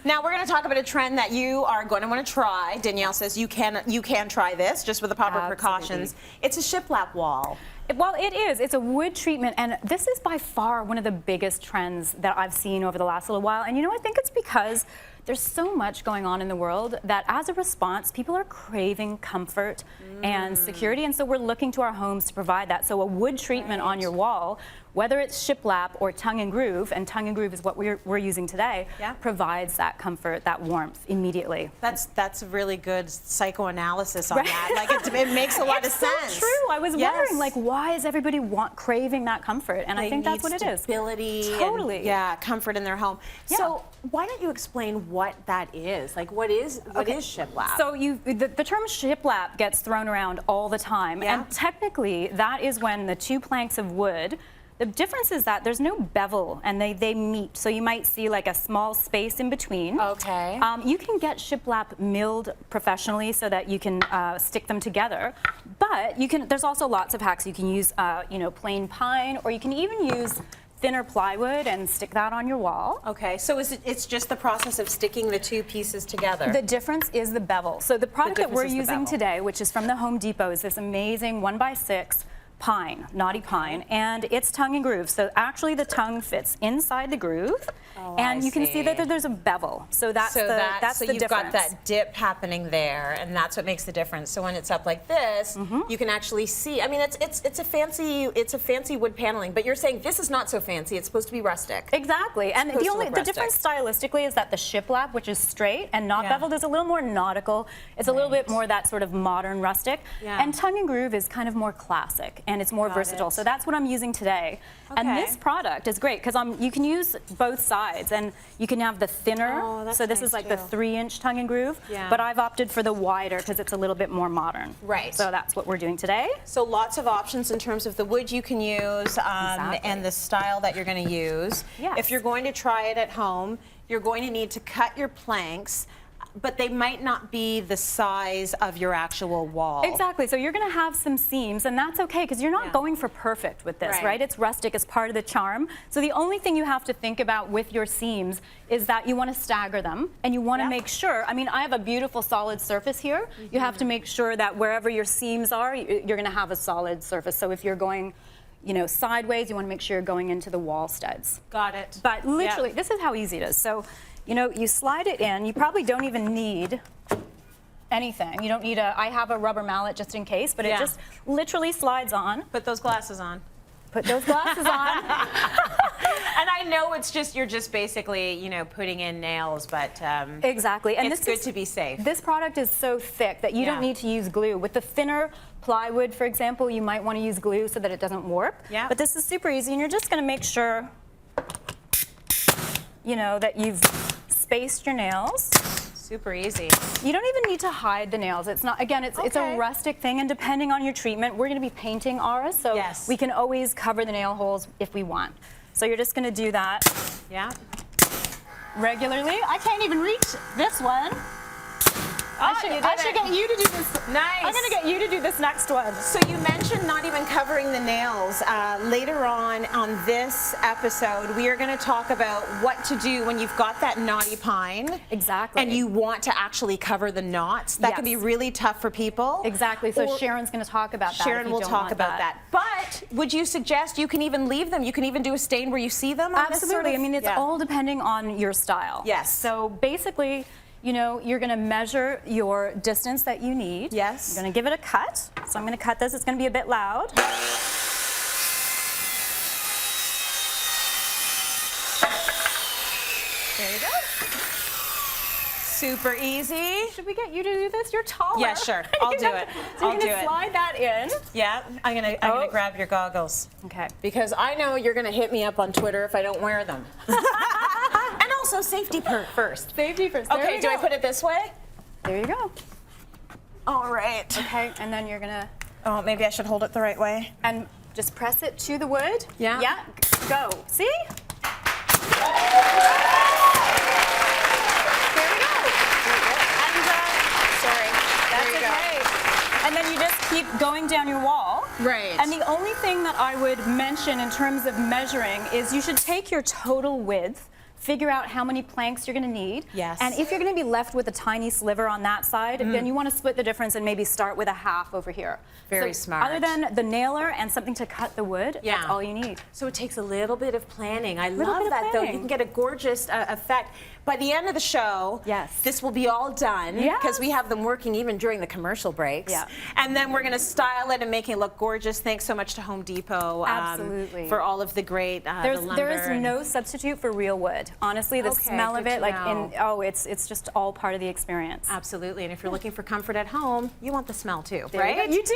Now we're going to talk about a trend that you are going to want to try. Danielle says you can try this just with the proper precautions. It's a shiplap wall. Well, it is. It's a wood treatment, and this is by far one of the biggest trends that I've seen over the last little while. And you know, I think it's because there's so much going on in the world that as a response, people are craving comfort and security, and so we're looking to our homes to provide that. So a wood treatment on your wall, whether it's shiplap or tongue and groove is what we're using today, provides that comfort, that warmth immediately. That's a really good psychoanalysis on that. Like it makes a lot of sense. It's so true. I was wondering, like, why is everybody craving that comfort? And I think that's what it is. Stability. Totally. And, comfort in their home. Yeah. So why don't you explain what that is? Like, what is shiplap? So the term shiplap gets thrown around all the time, and technically that is when the two planks of wood. The difference is that there's no bevel, and they meet. So you might see like a small space in between. Okay. You can get shiplap milled professionally so that you can stick them together. But there's also lots of hacks. You can use plain pine, or you can even use thinner plywood and stick that on your wall. Okay, so it's just the process of sticking the two pieces together. The difference is the bevel. So the product that we're using today, which is from the Home Depot, is this amazing 1x6 pine, knotty pine, and it's tongue and groove. So actually the tongue fits inside the groove, and you can see that there's a bevel. So that's the difference. You've got that dip happening there, and that's what makes the difference. So when it's up like this, you can actually see. I mean, it's a fancy wood paneling, but you're saying this is not so fancy. It's supposed to be rustic. Exactly, and the difference stylistically is that the shiplap, which is straight and not beveled, is a little more nautical. It's a little bit more that sort of modern rustic, and tongue and groove is kind of more classic. And it's more versatile. So that's what I'm using today. Okay. And this product is great because you can use both sides, and you can have the thinner. So this is like the 3-inch tongue and groove. But I've opted for the wider because it's a little bit more modern. Right. So that's what we're doing today. So lots of options in terms of the wood you can use and the style that you're going to use. Yes. If you're going to try it at home, you're going to need to cut your planks, but they might not be the size of your actual wall. Exactly. So you're going to have some seams, and that's okay because you're not going for perfect with this, right? It's rustic as part of the charm. So the only thing you have to think about with your seams is that you want to stagger them, and you want to make sure. I mean, I have a beautiful solid surface here. You have to make sure that wherever your seams are, you're going to have a solid surface. So if you're going sideways, you want to make sure you're going into the wall studs. Got it. But literally, this is how easy it is. So, you slide it in. You probably don't even need anything. You don't need I have a rubber mallet just in case, but it just literally slides on. Put those glasses on. Put those glasses on. And I know you're just basically, putting in nails, but exactly. And it's good to be safe. This product is so thick that you don't need to use glue. With the thinner plywood, for example, you might want to use glue so that it doesn't warp. Yeah. But this is super easy, and you're just going to make sure, that you've spaced your nails. Super easy. You don't even need to hide the nails. It's not, again, it's a rustic thing, and depending on your treatment, we're going to be painting ours, so we can always cover the nail holes if we want. So you're just going to do that regularly. I can't even reach this one. I should get you to do this. Nice. I'm going to get you to do this next one. So you mentioned not even covering the nails. Later on this episode, we are going to talk about what to do when you've got that knotty pine. Exactly. And you want to actually cover the knots. That can be really tough for people. Exactly. So Sharon's going to talk about that. Sharon will talk about that. But would you suggest you can even leave them? You can even do a stain where you see them? Absolutely. I mean, it's all depending on your style. Yes. So basically, you're going to measure your distance that you need. Yes. You're going to give it a cut. So I'm going to cut this. It's going to be a bit loud. There you go. Super easy. Should we get you to do this? You're taller. Yeah, sure. I'll do it. So you're going to slide that in. Yeah. I'm gonna grab your goggles. Okay. Because I know you're going to hit me up on Twitter if I don't wear them. And also safety first. Safety first. Okay, do I put it this way? There you go. All right. Okay, and then you're gonna... Oh, maybe I should hold it the right way. And just press it to the wood. Yeah. Yeah, go. See? There we go. And, sorry. That's okay. And then you just keep going down your wall. Right. And the only thing that I would mention in terms of measuring is you should take your total width figure out how many planks you're going to need. Yes. And if you're going to be left with a tiny sliver on that side, then you want to split the difference and maybe start with a half over here. Very So smart. Other than the nailer and something to cut the wood, Yeah. that's all you need. So it takes a little bit of planning. I Little love bit of that, though. You planning. can get a gorgeous effect. By the end of the show, Yes. this will be all done Yes. because we have them working even during the commercial breaks. Yeah. And then we're going to style it and make it look gorgeous. Thanks so much to Home Depot Absolutely. for all of the great the There lumber is and- no substitute for real wood. Honestly, the Okay, smell of good it, to like know. it's just all part of the experience. Absolutely. And if you're looking for comfort at home, you want the smell too, There you right? go. You do.